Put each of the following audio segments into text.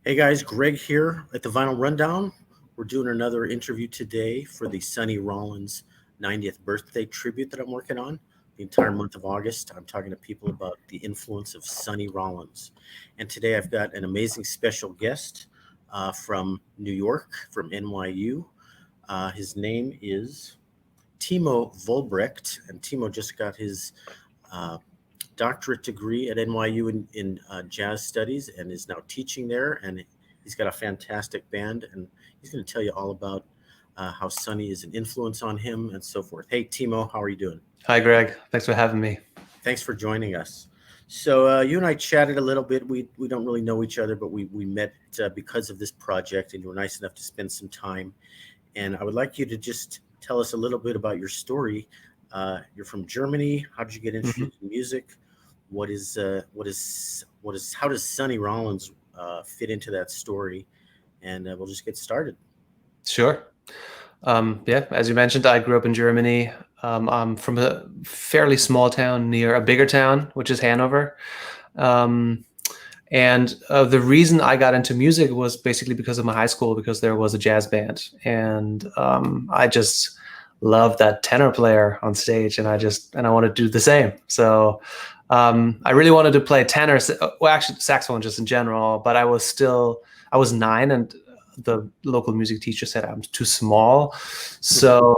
Hey guys, Greg here at the Vinyl Rundown. We're doing another interview today for the Sonny Rollins 90th birthday tribute that I'm working on. The entire month of August, I'm talking to people about the influence of Sonny Rollins. And today I've got an amazing special guest from New York, from NYU. His name is Timo Vollbrecht, and Timo just got his uh, doctorate degree at NYU in jazz studies and is now teaching there. And he's got a fantastic band, and he's going to tell you all about how Sonny is an influence on him and so forth. Hey, Timo, how are you doing? Hi, Greg. Thanks for having me. Thanks for joining us. So you and I chatted a little bit. We don't really know each other, but we met because of this project, and you were nice enough to spend some time. And I would like you to just tell us a little bit about your story. You're from Germany. How did you get interested in music? How does Sonny Rollins fit into that story? And we'll just get started. Sure. Yeah, as you mentioned, I grew up in Germany. I'm from a fairly small town near a bigger town, which is Hanover. And the reason I got into music was basically because of my high school, because there was a jazz band. And I just loved that tenor player on stage, and I wanted to do the same. So I really wanted to play tenor, well, actually saxophone just in general, but I was 9, and the local music teacher said I'm too small. So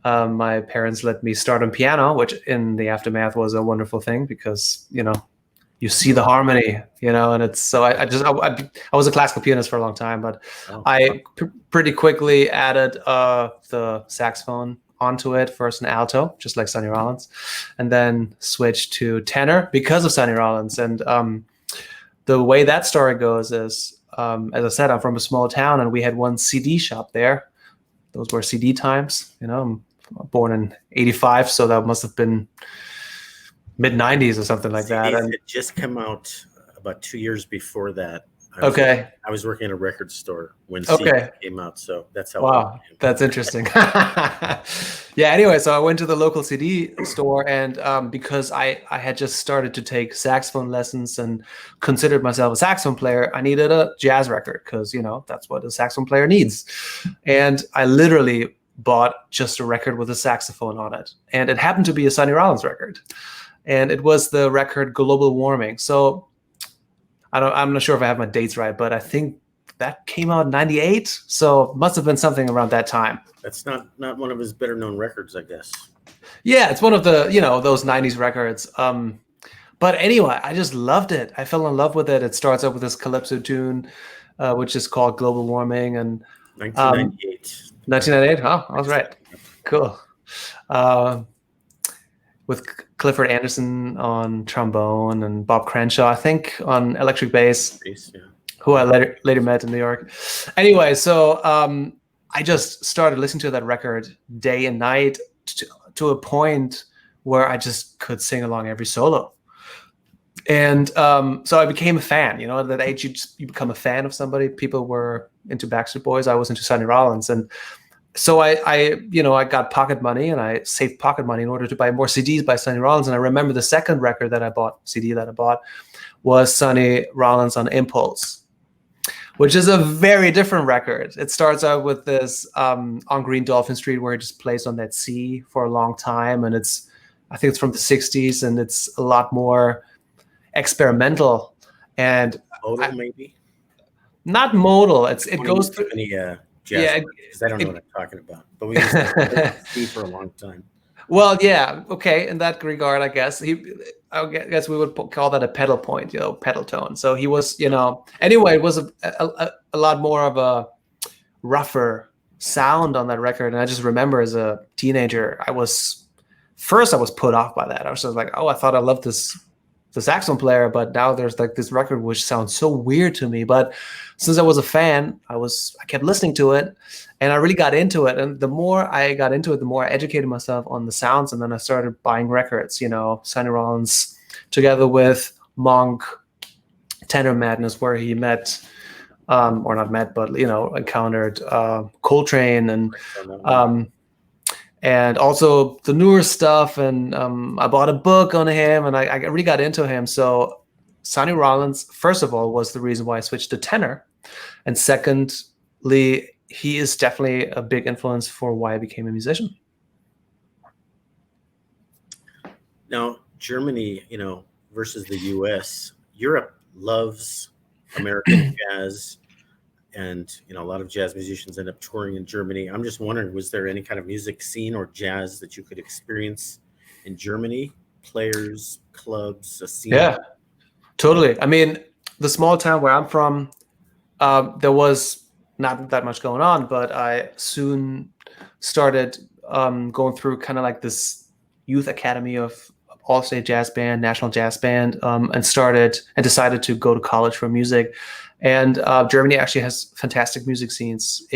my parents let me start on piano, which in the aftermath was a wonderful thing because, you see the harmony, and it's so I was a classical pianist for a long time, but I pretty quickly added the saxophone onto it, first an alto, just like Sonny Rollins, and then switched to tenor because of Sonny Rollins. And the way that story goes is, as I said, I'm from a small town, and we had one CD shop there. Those were CD times. I'm born in '85, so that must have been mid-'90s or something like that. And it just came out about 2 years before that. I was working at a record store when CD came out, so that's how. Wow, that's interesting. Yeah. Anyway, so I went to the local CD store, and because I had just started to take saxophone lessons and considered myself a saxophone player, I needed a jazz record because that's what a saxophone player needs. And I literally bought just a record with a saxophone on it, and it happened to be a Sonny Rollins record, and it was the record "Global Warming." So I'm not sure if I have my dates right, but I think that came out in '98. So it must have been something around that time. That's not one of his better known records, I guess. Yeah, it's one of the, those '90s records. But anyway, I just loved it. I fell in love with it. It starts up with this calypso tune, which is called Global Warming. And 1998. 1998? Oh, I was right. Cool. With Clifford Anderson on trombone and Bob Crenshaw, I think, on electric bass, who I later met in New York. Anyway, so I just started listening to that record day and night to a point where I just could sing along every solo. And so I became a fan. At that age, you become a fan of somebody. People were into Backstreet Boys. I was into Sonny Rollins. And so I got pocket money, and I saved pocket money in order to buy more CDs by Sonny Rollins. And I remember the second record CD that I bought, was Sonny Rollins on Impulse, which is a very different record. It starts out with this on Green Dolphin Street, where it just plays on that C for a long time. And I think it's from the '60s, and it's a lot more experimental. And modal, maybe? Not modal. It goes through jazz, because I don't know what I'm talking about. But we used to see for a long time. Well, yeah, okay. In that regard, I guess I guess we would call that a pedal point, pedal tone. So he was, Anyway, it was a lot more of a rougher sound on that record. And I just remember as a teenager, I was put off by that. I was just like, oh, I thought I loved the saxophone player, but now there's like this record which sounds so weird to me. But since I was a fan, I kept listening to it, and I really got into it. And the more I got into it, the more I educated myself on the sounds. And then I started buying records, Sonny Rollins together with Monk, Tenor Madness, where he met, or not met, but, encountered Coltrane and also the newer stuff. And I bought a book on him, and I really got into him. So Sonny Rollins, first of all, was the reason why I switched to tenor. And secondly, he is definitely a big influence for why I became a musician. Now, Germany, versus the US, Europe loves American jazz, and a lot of jazz musicians end up touring in Germany. I'm just wondering, was there any kind of music scene or jazz that you could experience in Germany? Players, clubs, a scene? Yeah, totally. I mean, the small town where I'm from, there was not that much going on, but I soon started going through kind of like this youth academy of all-state jazz band, national jazz band, and decided to go to college for music. And Germany actually has fantastic music scenes,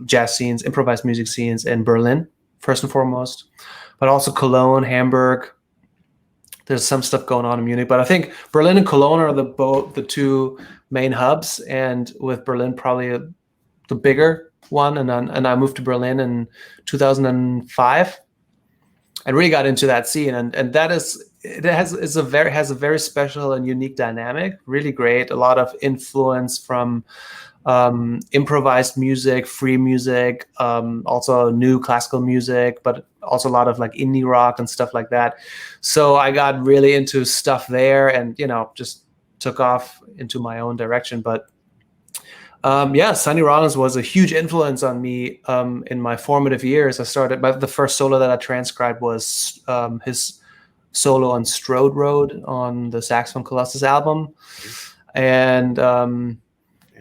jazz scenes, improvised music scenes in Berlin, first and foremost, but also Cologne, Hamburg. There's some stuff going on in Munich, but I think Berlin and Cologne are the two main hubs, and with Berlin probably the bigger one. And I moved to Berlin in 2005, and really got into that scene. And that has a very special and unique dynamic. Really great. A lot of influence from improvised music, free music, also new classical music, but also a lot of like indie rock and stuff like that. So I got really into stuff there, and just took off into my own direction. But Sonny Rollins was a huge influence on me in my formative years. The first solo that I transcribed was his solo on Strode Road on the Saxophone Colossus album, and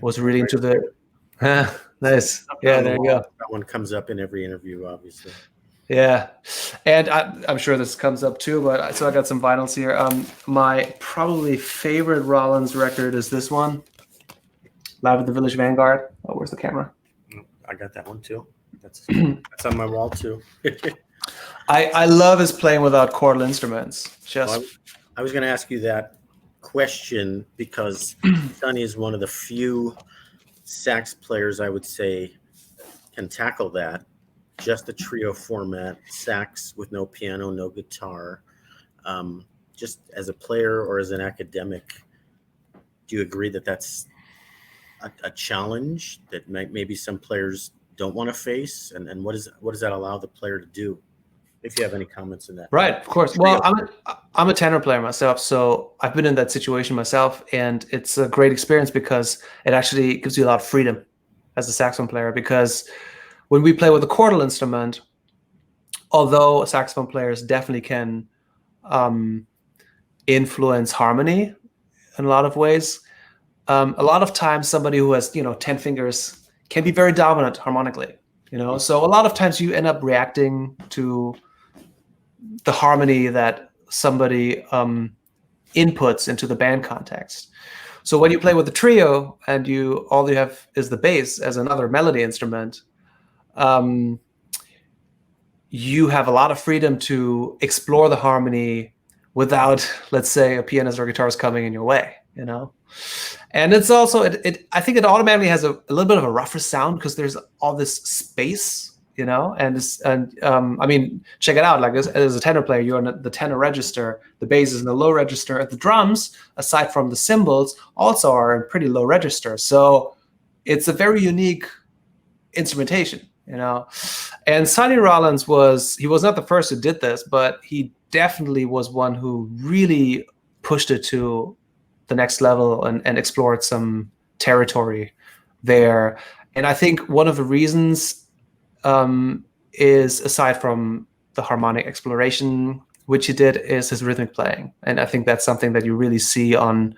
was really into the nice. Yeah, there you go. That one comes up in every interview, obviously. Yeah, and I'm sure this comes up too, but so I got some vinyls here. My probably favorite Rollins record is this one, Live at the Village Vanguard. Oh, where's the camera? I got that one too. That's on my wall too. I love his playing without chordal instruments. I was going to ask you that question because Sonny is one of the few sax players I would say can tackle that. Just the trio format, sax with no piano, no guitar. Just as a player or as an academic, do you agree that that's a challenge that maybe some players don't want to face? And what does that allow the player to do? If you have any comments on that. Right, of course. Well, I'm a tenor player myself, so I've been in that situation myself, and it's a great experience because it actually gives you a lot of freedom as a saxophone player. Because when we play with a chordal instrument, although saxophone players definitely can influence harmony in a lot of ways, a lot of times somebody who has 10 fingers can be very dominant harmonically. So a lot of times you end up reacting to the harmony that somebody inputs into the band context. So when you play with the trio and all you have is the bass as another melody instrument, you have a lot of freedom to explore the harmony without, let's say, a pianist or guitarist coming in your way, And it's also, I think it automatically has a little bit of a rougher sound because there's all this space, I mean, check it out. Like as a tenor player, you're in the tenor register, the bass is in the low register, and the drums, aside from the cymbals, also are in pretty low register. So it's a very unique instrumentation, And Sonny Rollins he was not the first who did this, but he definitely was one who really pushed it to the next level and explored some territory there. And I think one of the reasons is, aside from the harmonic exploration, which he did, is his rhythmic playing. And I think that's something that you really see on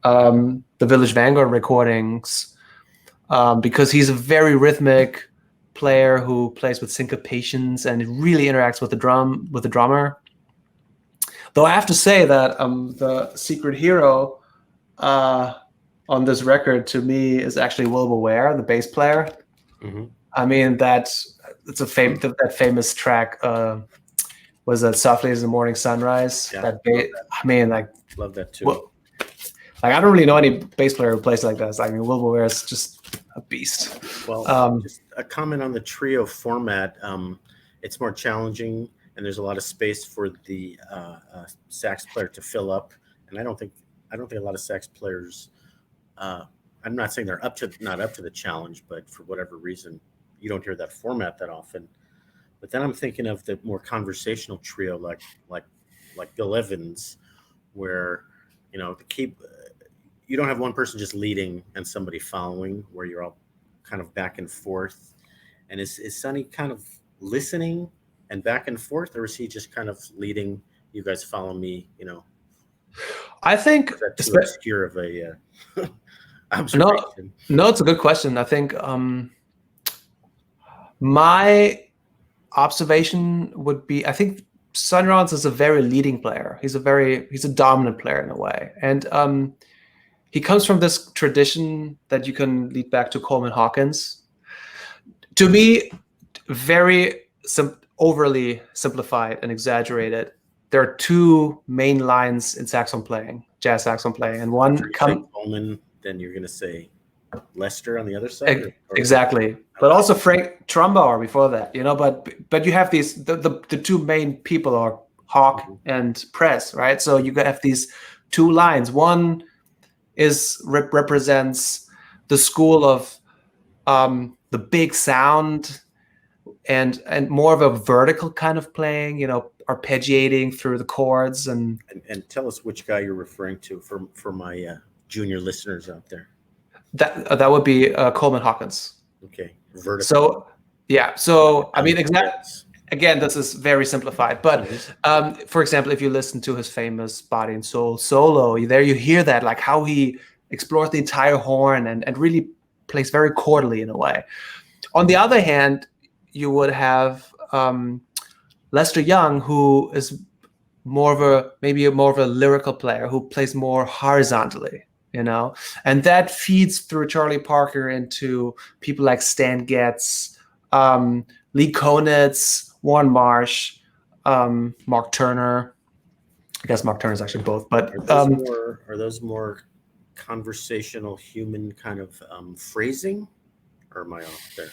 the Village Vanguard recordings, because he's a very rhythmic player who plays with syncopations and really interacts with the drummer. Though I have to say that the secret hero on this record to me is actually Wilbur Ware, the bass player. Mm-hmm. I mean, that famous track was that "Softly as the Morning Sunrise." Yeah, love that too. Well, I don't really know any bass player who plays like that. I mean, Wilbur Ware is just a beast. Well, just a comment on the trio format. It's more challenging, and there's a lot of space for the sax player to fill up. And I I don't think a lot of sax players. I'm not saying they're not up to the challenge, but for whatever reason, you don't hear that format that often. But then I'm thinking of the more conversational trio, like Bill Evans, where the key. You don't have one person just leading and somebody following, where you're all kind of back and forth. And is Sonny kind of listening and back and forth, or is he just kind of leading? You guys follow me, I think that's too obscure of a observation. No, it's a good question. I think my observation would be, I think Sonny Rollins is a very leading player. He's a dominant player in a way, and he comes from this tradition that you can lead back to Coleman Hawkins. To me, very overly simplified and exaggerated. There are two main lines in saxophone playing, jazz saxophone playing, and one Coleman. Then you're going to say Lester on the other side. Exactly, but also Frank Trumbauer before that. But you have these the two main people are Hawk and Press, right? So you have these two lines. One represents the school of the big sound and more of a vertical kind of playing, arpeggiating through the chords. And tell us which guy you're referring to for my junior listeners out there. That would be Coleman Hawkins. Okay, vertical. So yeah, so I mean, again, this is very simplified, but for example, if you listen to his famous Body and Soul solo, there you hear that, like how he explores the entire horn and really plays very chordally in a way. On the other hand, you would have Lester Young, who is maybe more of a lyrical player who plays more horizontally, and that feeds through Charlie Parker into people like Stan Getz, Lee Konitz, Warren Marsh, Mark Turner. I guess Mark Turner is actually both, but are those more conversational human kind of phrasing, or am I off there?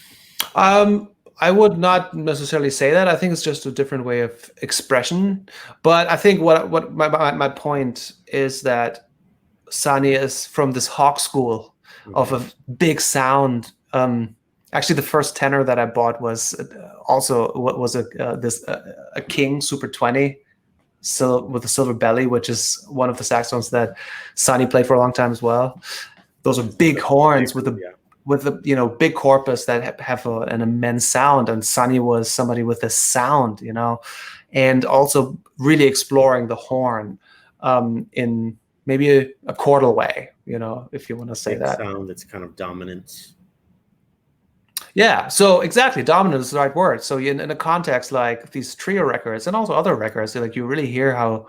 I would not necessarily say that. I think it's just a different way of expression. But I think what my point is that Sonny is from this Hawk school of a big sound. Actually, the first tenor that I bought was a King Super 20 with a silver belly, which is one of the saxophones that Sonny played for a long time as well. Those are big horns with a big corpus that have an immense sound, and Sonny was somebody with a sound, and also really exploring the horn in maybe a chordal way, if you want to say that. Sound that's kind of dominant. Yeah, so exactly, dominant is the right word. So in a context like these trio records and also other records, like you really hear how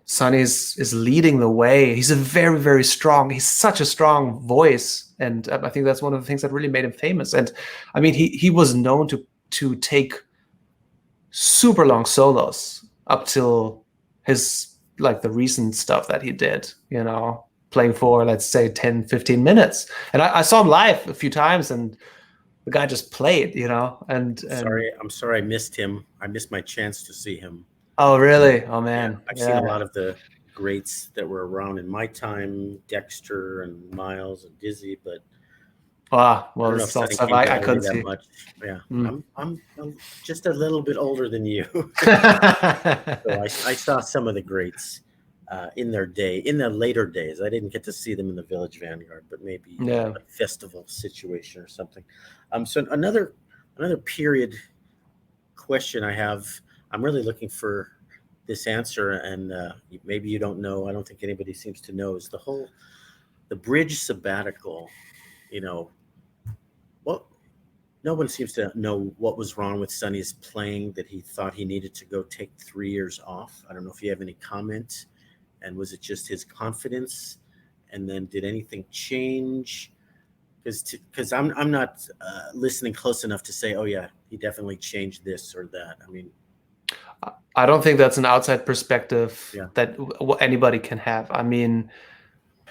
Sonny is leading the way. He's he's such a strong voice, and I think that's one of the things that really made him famous. And I mean, he was known to take super long solos up till his, like, the recent stuff that he did, playing for, let's say, 10, 15 minutes. And I saw him live a few times, and the guy just played, and I'm sorry I missed him. I missed my chance to see him. Oh, really? Oh, man. Yeah, I've seen a lot of the greats that were around in my time, Dexter and Miles and Dizzy, but well, this is all stuff I couldn't see. Much. Yeah, I'm just a little bit older than you. So I saw some of the greats in their later days. I didn't get to see them in the Village Vanguard, but maybe a festival situation or something. So another period question I have. I'm really looking for this answer, and maybe you don't know. I don't think anybody seems to know. Is the bridge sabbatical? No one seems to know what was wrong with Sonny's playing, that he thought he needed to go take 3 years off. I don't know if you have any comment. And was it just his confidence? And then did anything change? Because I'm not listening close enough to say, oh yeah, he definitely changed this or that. I mean, I don't think that's an outside perspective that anybody can have. I mean,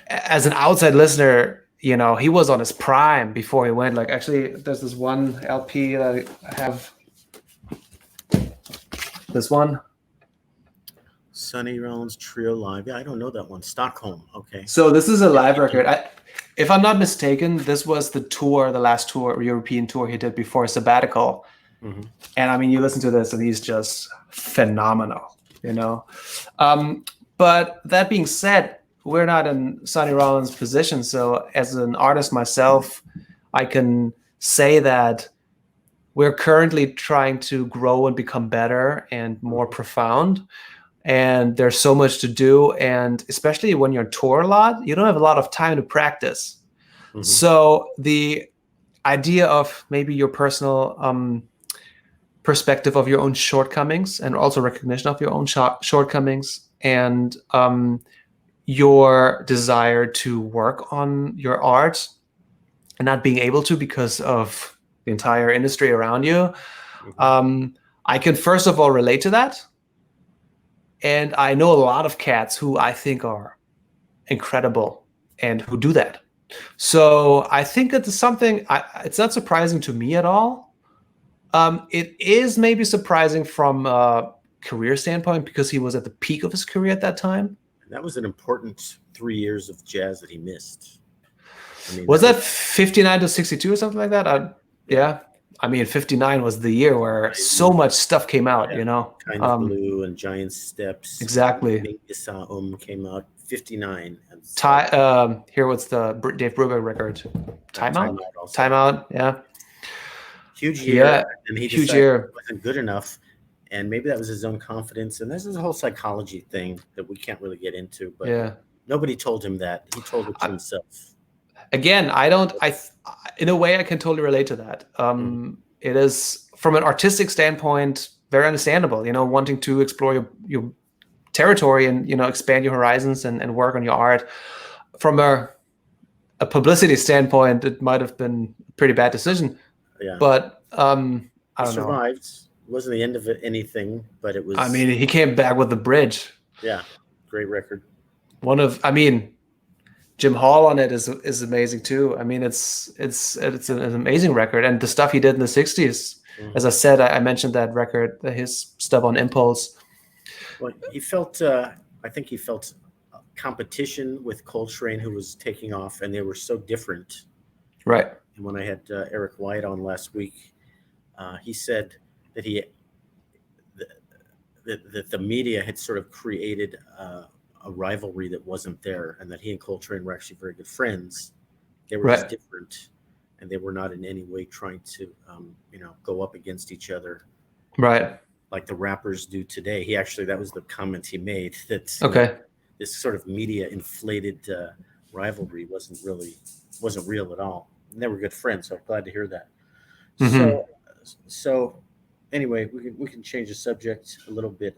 as an outside listener, he was on his prime before he went. Like, actually, there's this one LP that I have. This one. Sonny Rollins Trio Live. Yeah, I don't know that one. Stockholm. Okay. So this is a live record. If I'm not mistaken, this was the last tour, European tour he did before sabbatical. Mm-hmm. And I mean, you listen to this, and he's just phenomenal, you know. But that being said, we're not in Sonny Rollins' position. So as an artist myself, I can say that we're currently trying to grow and become better and more profound. And there's so much to do. And especially when you're on tour a lot, you don't have a lot of time to practice. Mm-hmm. So the idea of maybe your personal perspective of your own shortcomings and also recognition of your own shortcomings and your desire to work on your art and not being able to because of the entire industry around you. I can first of all relate to that. And I know a lot of cats who I think are incredible and who do that. So I think it's something, it's not surprising to me at all. It is maybe surprising from a career standpoint because he was at the peak of his career at that time. That was an important 3 years of jazz that he missed. I mean, was that 59 to 62 or something like that? Yeah. I mean, 59 was the year where so much stuff came out, you know. Kind of Blue and Giant Steps. Exactly. Came out 59. And here, what's the Dave Brubeck record? Timeout. Yeah. Huge year. Yeah. And he huge year. It wasn't good enough. And maybe that was his own confidence. And this is a whole psychology thing that we can't really get into. But nobody told him that. He told it to himself. Again, in a way, I can totally relate to that. It is, from an artistic standpoint, very understandable, you know, wanting to explore your territory and, you know, expand your horizons and work on your art. From a publicity standpoint, it might have been a pretty bad decision. Yeah. But I don't know. Survived. It wasn't the end of anything, but it was. I mean, he came back with The Bridge. Yeah. Great record. Jim Hall on it is amazing too. I mean, it's an amazing record, and the stuff he did in the '60s. As I said, I mentioned that record, his stuff on Impulse. Well, he felt. I think he felt competition with Coltrane, who was taking off, and they were so different. Right. And when I had Eric White on last week, he said that that the media had sort of created a rivalry that wasn't there, and that he and Coltrane were actually very good friends. They were just different, and they were not in any way trying to, go up against each other, right? Like the rappers do today. That was the comment he made. That this sort of media inflated rivalry wasn't real at all. And they were good friends, so I'm glad to hear that. Mm-hmm. So anyway, we can change the subject a little bit.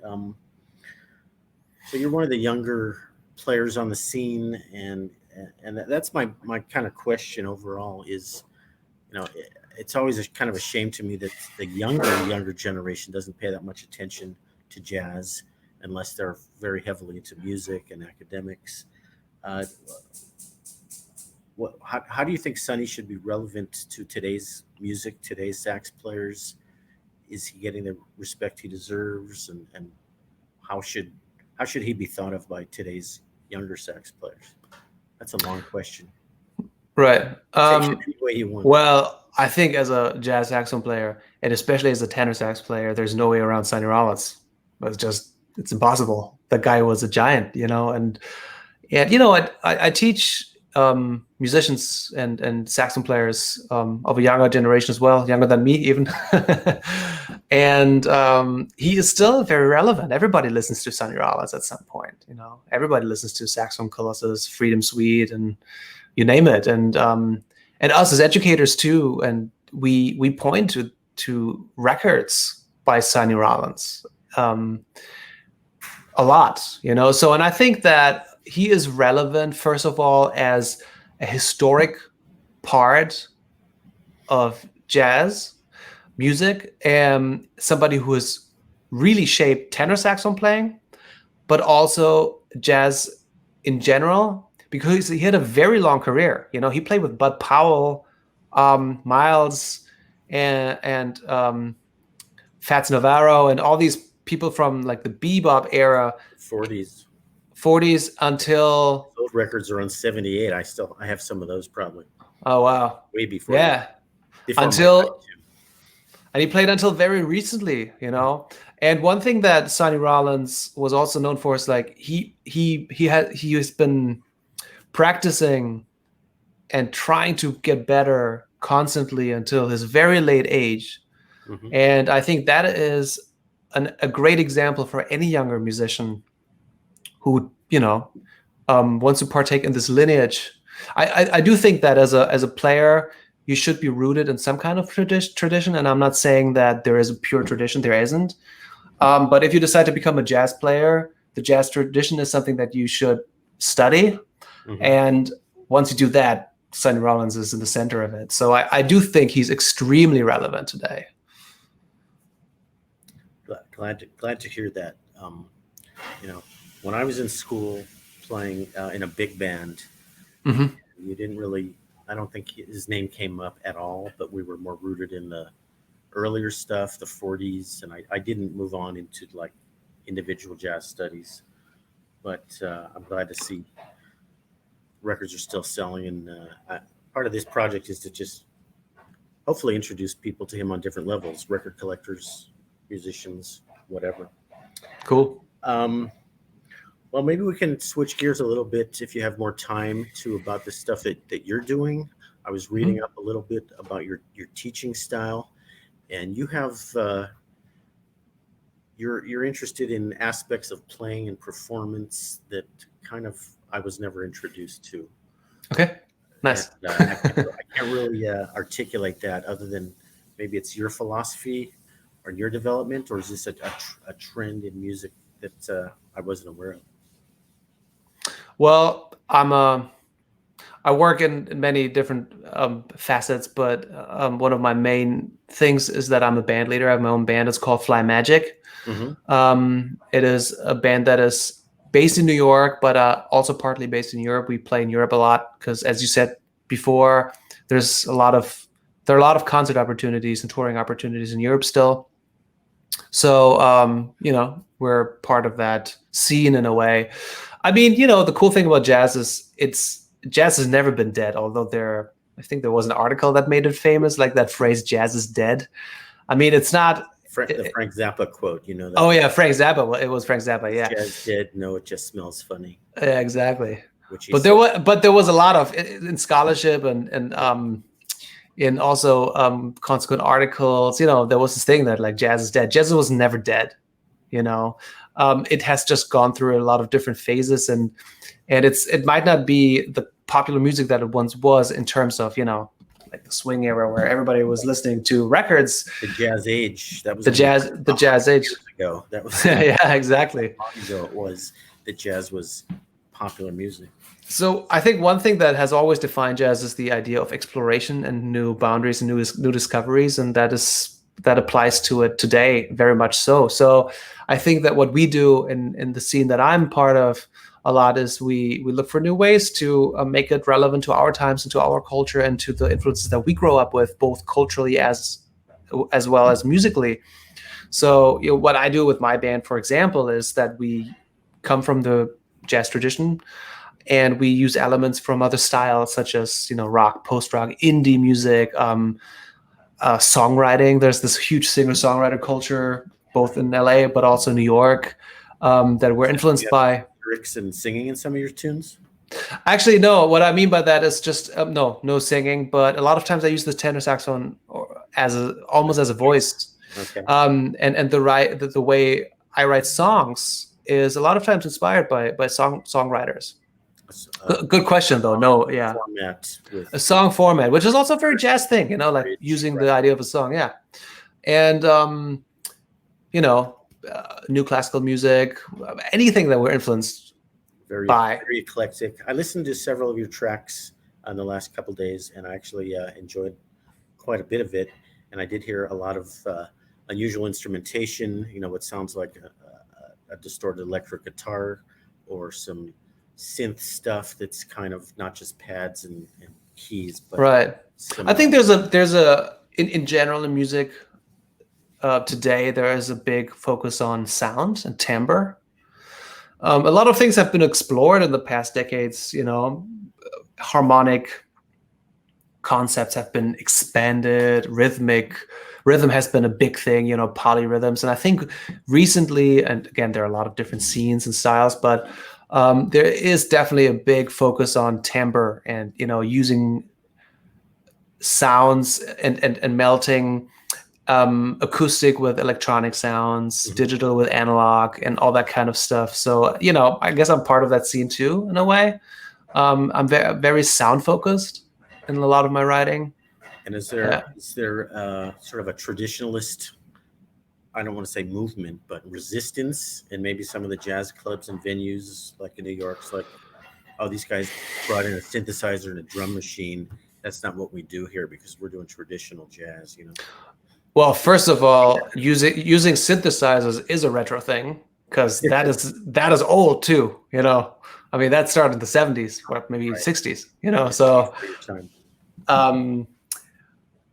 So you're one of the younger players on the scene, and that's my kind of question overall is, you know, it's always kind of a shame to me that the younger generation doesn't pay that much attention to jazz unless they're very heavily into music and academics. How do you think Sonny should be relevant to today's music, today's sax players? Is he getting the respect he deserves, and how should he be thought of by today's younger sax players? That's a long question. Right. Any way you want. Well, I think as a jazz saxophone player, and especially as a tenor sax player, there's no way around Sonny Rollins. It's impossible. That guy was a giant, you know. And you know, I teach musicians and saxophone players of a younger generation as well, younger than me even. And he is still very relevant. Everybody listens to Sonny Rollins at some point, you know. Everybody listens to Saxophone Colossus, Freedom Suite, and you name it. And us as educators too, and we point to records by Sonny Rollins a lot, you know. So, and I think that he is relevant, first of all, as a historic part of jazz music, and somebody who has really shaped tenor saxophone playing, but also jazz in general, because he had a very long career. You know, he played with Bud Powell, Miles, and Fats Navarro, and all these people from like the bebop era 40s. 40s until Those records are on 78. I have some of those probably. Oh wow. Way before. Yeah. Before Until and he played until very recently, you know. And one thing that Sonny Rollins was also known for is like he has been practicing and trying to get better constantly until his very late age. Mm-hmm. And I think that is a great example for any younger musician who, you know, wants to partake in this lineage. I do think that as a player, you should be rooted in some kind of tradition. And I'm not saying that there is a pure tradition. There isn't. But if you decide to become a jazz player, the jazz tradition is something that you should study. Mm-hmm. And once you do that, Sonny Rollins is in the center of it. So I do think he's extremely relevant today. Glad to hear that. You know, when I was in school playing in a big band, mm-hmm. you didn't really, I don't think his name came up at all, but we were more rooted in the earlier stuff, the 40s, and I didn't move on into like individual jazz studies, but I'm glad to see records are still selling, and part of this project is to just hopefully introduce people to him on different levels, record collectors, musicians, whatever. Cool. Well, maybe we can switch gears a little bit if you have more time to about the stuff that you're doing. I was reading mm-hmm. up a little bit about your teaching style, and you have you're interested in aspects of playing and performance that kind of I was never introduced to. Okay, nice. And, I can't really articulate that other than maybe it's your philosophy or your development, or is this a trend in music that I wasn't aware of? Well, I work in many different facets, but one of my main things is that I'm a band leader. I have my own band. It's called Fly Magic. Mm-hmm. It is a band that is based in New York, but also partly based in Europe. We play in Europe a lot because, as you said before, there are a lot of concert opportunities and touring opportunities in Europe still. So, you know, we're part of that scene in a way. I mean, you know, the cool thing about jazz is jazz has never been dead, although I think there was an article that made it famous, like that phrase, jazz is dead. I mean, it's not. The Frank Zappa quote, you know. That oh, yeah, Frank Zappa. It was Frank Zappa, yeah. Jazz dead, no, it just smells funny. Yeah, exactly. There was a lot of, in scholarship and in also consequent articles, you know, there was this thing that like jazz is dead. Jazz was never dead, you know. It has just gone through a lot of different phases, and it might not be the popular music that it once was in terms of, you know, like the swing era where everybody was listening to records. The jazz age. That was the jazz age. Years ago. That was yeah, exactly. Ago it was that jazz was popular music. So I think one thing that has always defined jazz is the idea of exploration and new boundaries and new discoveries, and that applies to it today very much so. So I think that what we do in the scene that I'm part of a lot is we look for new ways to make it relevant to our times and to our culture and to the influences that we grow up with, both culturally as well as musically. So, you know, what I do with my band, for example, is that we come from the jazz tradition and we use elements from other styles such as, you know, rock, post-rock, indie music, songwriting. There's this huge singer-songwriter culture both in LA but also New York that we're influenced by. Lyrics and singing in some of your tunes? Actually, no. What I mean by that is just no singing, but a lot of times I use the tenor saxophone almost as a voice. Okay. And the way I write songs is a lot of times inspired by songwriters. Good question, though. No, yeah. A song format, which is also a very jazz thing, you know, like using the idea of a song, yeah. And you know, new classical music, anything that we're influenced by. Very eclectic. I listened to several of your tracks on the last couple of days, and I actually enjoyed quite a bit of it. And I did hear a lot of unusual instrumentation, you know, what sounds like a distorted electric guitar or some synth stuff that's kind of not just pads and keys, but right. I think there's a in general in music today there is a big focus on sound and timbre. A lot of things have been explored in the past decades. Harmonic concepts have been expanded. Rhythm has been a big thing. Polyrhythms, and I think recently, and again, there are a lot of different scenes and styles, but there is definitely a big focus on timbre and using sounds and melting acoustic with electronic sounds, digital with analog, and all that kind of stuff. So I guess I'm part of that scene too, in a way. I'm very sound focused in a lot of my writing. And is there sort of a traditionalist, I don't want to say movement, but resistance in maybe some of the jazz clubs and venues like in New York? It's like, oh, these guys brought in a synthesizer and a drum machine. That's not what we do here because we're doing traditional jazz, Well, first of all, using synthesizers is a retro thing because that is old too. I mean, that started in the 70s or maybe 60s.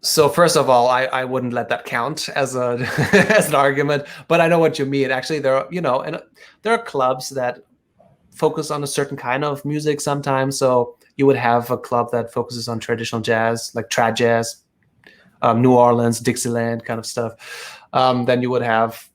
So first of all, I wouldn't let that count as as an argument, but I know what you mean. Actually, there are clubs that focus on a certain kind of music sometimes. So you would have a club that focuses on traditional jazz, like trad jazz, New Orleans, Dixieland kind of stuff. Then you would have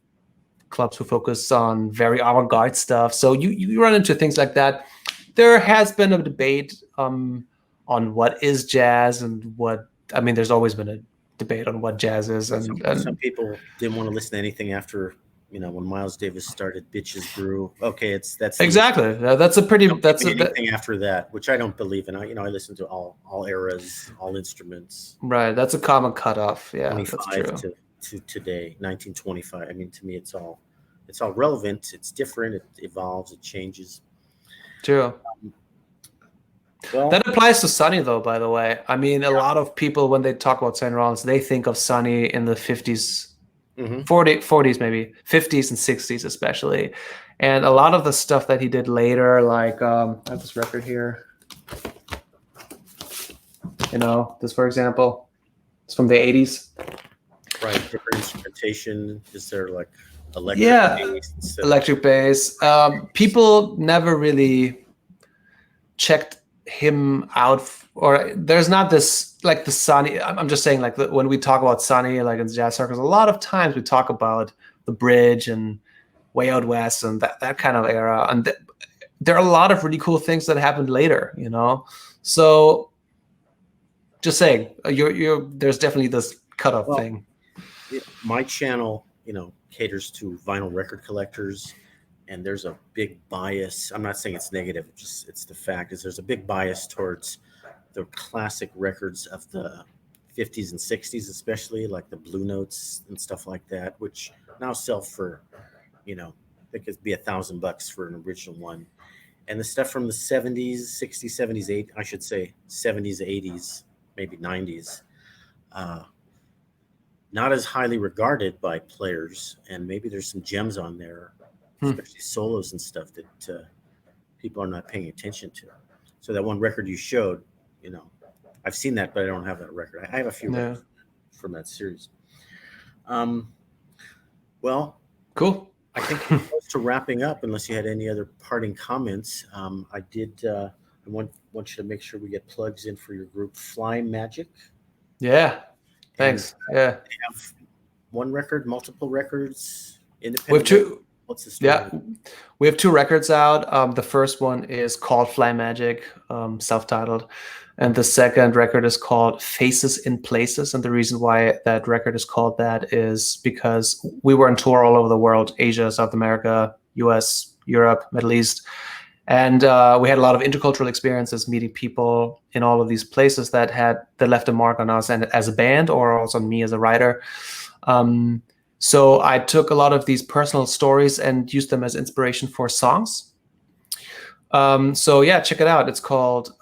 clubs who focus on very avant-garde stuff. So you run into things like that. There has been a debate on what is jazz and what. I mean, there's always been a debate on what jazz is, and some people didn't want to listen to anything after when Miles Davis started "Bitches Brew." Okay, that's exactly that's a pretty anything after that, which I don't believe in. I listen to all eras, all instruments. Right, that's a common cutoff. Yeah, 25 to today, 1925. I mean, to me, it's all relevant. It's different. It evolves. It changes. True. Well, that applies to Sonny, though, by the way. I mean, a lot of people, when they talk about Sonny Rollins, they think of Sonny in the 50s, 40s maybe, 50s and 60s especially. And a lot of the stuff that he did later, like I have this record here. This, for example, it's from the 80s. Right, different instrumentation. Is there like electric bass? Electric bass. People never really checked him out, or there's not this like the Sonny. I'm just saying, like when we talk about Sonny, like in jazz circles, a lot of times we talk about the bridge and Way Out West and that kind of era, and there are a lot of really cool things that happened later, So, just saying, there's definitely this cutoff thing. My channel, caters to vinyl record collectors. And there's a big bias. I'm not saying it's negative, it's the fact is there's a big bias towards the classic records of the 50s and 60s, especially like the Blue Notes and stuff like that, which now sell for, it could be $1,000 for an original one. And the stuff from the 70s, 60s, 70s, 80s, I should say 70s, 80s, maybe 90s, not as highly regarded by players. And maybe there's some gems on there, especially solos and stuff that people are not paying attention to. So that one record you showed, I've seen that, but I don't have that record. I have a few records from that series. Well, cool. I think we're close to wrapping up, unless you had any other parting comments. I want you to make sure we get plugs in for your group, Fly Magic. Yeah. Thanks. They have one record, multiple records, independent. What's the story? Yeah, we have 2 records out. The first one is called Fly Magic, self-titled. And the second record is called Faces in Places. And the reason why that record is called that is because we were on tour all over the world, Asia, South America, US, Europe, Middle East. And we had a lot of intercultural experiences meeting people in all of these places that left a mark on us and as a band or also on me as a writer. So I took a lot of these personal stories and used them as inspiration for songs. So yeah, check it out. It's called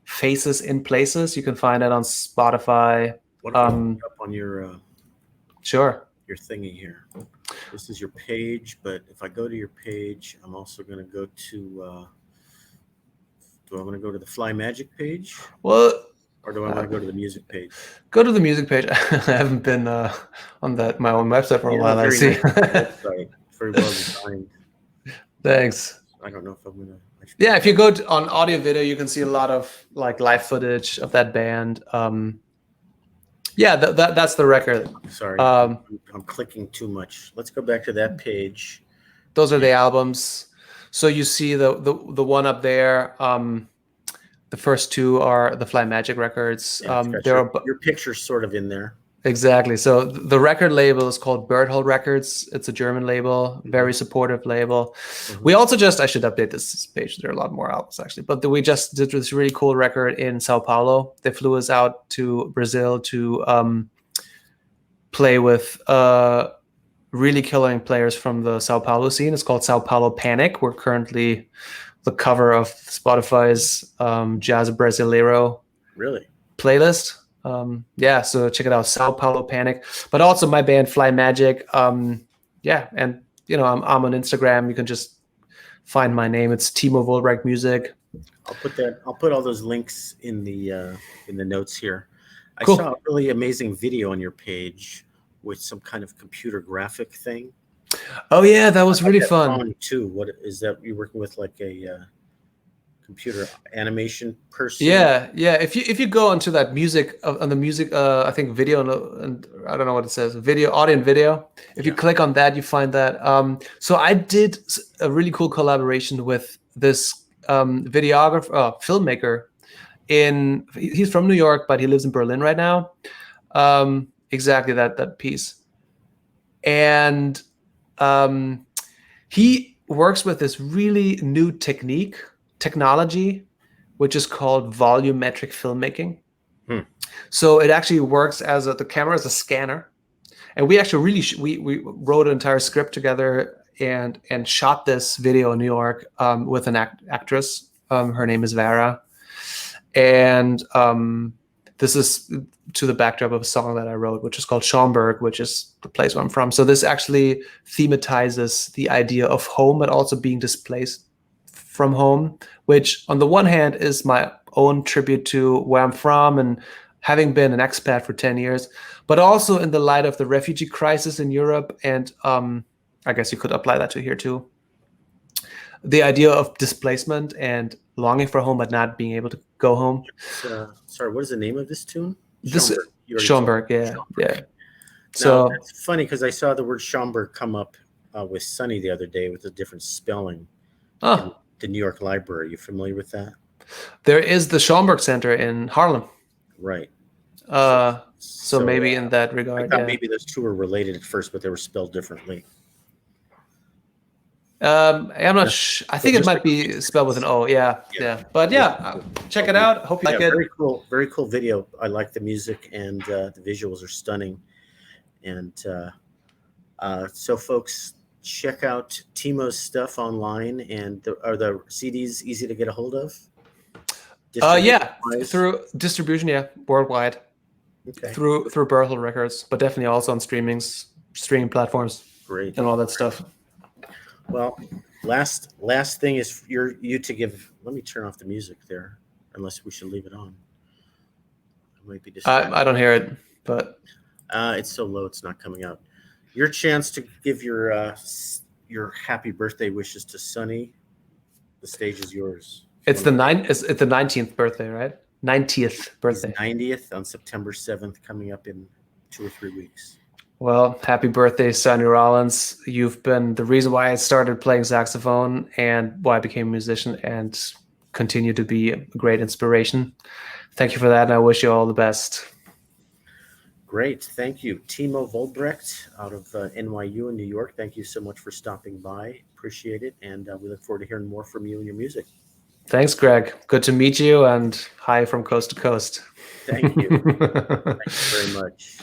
Faces in Places. You can find it on Spotify. What up on your sure. Your thingy here. This is your page, but if I go to your page, I'm also going to go to. Do I want to go to the Fly Magic page? Well. Or do I want to go to the music page? Go to the music page. I haven't been on my own website for a while. I see. Nice website, very well designed. Thanks. I don't know if I'm gonna. Yeah, if you go on audio video, you can see a lot of like live footage of that band. Yeah, that's the record. Sorry, Um, I'm clicking too much. Let's go back to that page. Those are the albums. So you see the one up there. The first two are the Fly Magic records. Yeah, it's got There are your picture's sort of in there. exactly. So the record label is called Berthold Records. It's a German label, very supportive label. We also I should update this page. There are a lot more albums actually, but we just did this really cool record in Sao Paulo. They flew us out to Brazil to play with really killing players from the Sao Paulo scene. It's called Sao Paulo Panic. We're currently the cover of Spotify's Jazz Brasileiro playlist. Yeah, so check it out, Sao Paulo Panic. But also my band Fly Magic. Yeah, and I'm on Instagram. You can just find my name. It's Timo Vollbrecht Music. I'll put all those links in the notes here. Cool. I saw a really amazing video on your page with some kind of computer graphic thing. Oh yeah, that was really fun too. What is that? You're working with like a computer animation person? Yeah. If you go onto that music on the music, I think video and I don't know what it says, audio and video. If you click on that, you find that. So I did a really cool collaboration with this filmmaker. He's from New York, but he lives in Berlin right now. Exactly that piece, and he works with this really new technology, which is called volumetric filmmaking. So it actually works as the camera is a scanner, and we actually we wrote an entire script together and shot this video in New York with an actress. Her name is Vera, and this is to the backdrop of a song that I wrote, which is called Schaumberg, which is the place where I'm from. So this actually thematizes the idea of home, but also being displaced from home, which on the one hand is my own tribute to where I'm from and having been an expat for 10 years, but also in the light of the refugee crisis in Europe. And I guess you could apply that to here too. The idea of displacement and longing for home, but not being able to go home. Sorry, what is the name of this tune? Schaumberg, yeah. So it's funny because I saw the word Schaumberg come up with Sonny the other day with a different spelling. In the New York Library. You familiar with that? There is the Schaumberg Center in Harlem. Right. So maybe in that regard, I thought maybe those two were related at first, but they were spelled differently. I'm not sure. I think it might be spelled with an O. Yeah. But check it out. Hope you like it. Very cool video. I like the music and the visuals are stunning. And so, folks, check out Timo's stuff online. And are the CDs easy to get a hold of? Through distribution, worldwide. Okay. Through Berthold Records, but definitely also on streaming platforms. Great. And all that stuff. Well, last thing is for you to give. Let me turn off the music there, unless we should leave it on. I might be distracted. I don't hear it, but it's so low, it's not coming out. Your chance to give your happy birthday wishes to Sonny. The stage is yours. It's the 19th birthday, right? 90th birthday. His 90th on September 7th, coming up in 2 or 3 weeks. Well, happy birthday, Sonny Rollins. You've been the reason why I started playing saxophone and why I became a musician and continue to be a great inspiration. Thank you for that, and I wish you all the best. Great. Thank you. Timo Vollbrecht out of NYU in New York. Thank you so much for stopping by. Appreciate it, and we look forward to hearing more from you and your music. Thanks, Greg. Good to meet you, and hi from coast to coast. Thank you. Thank you very much.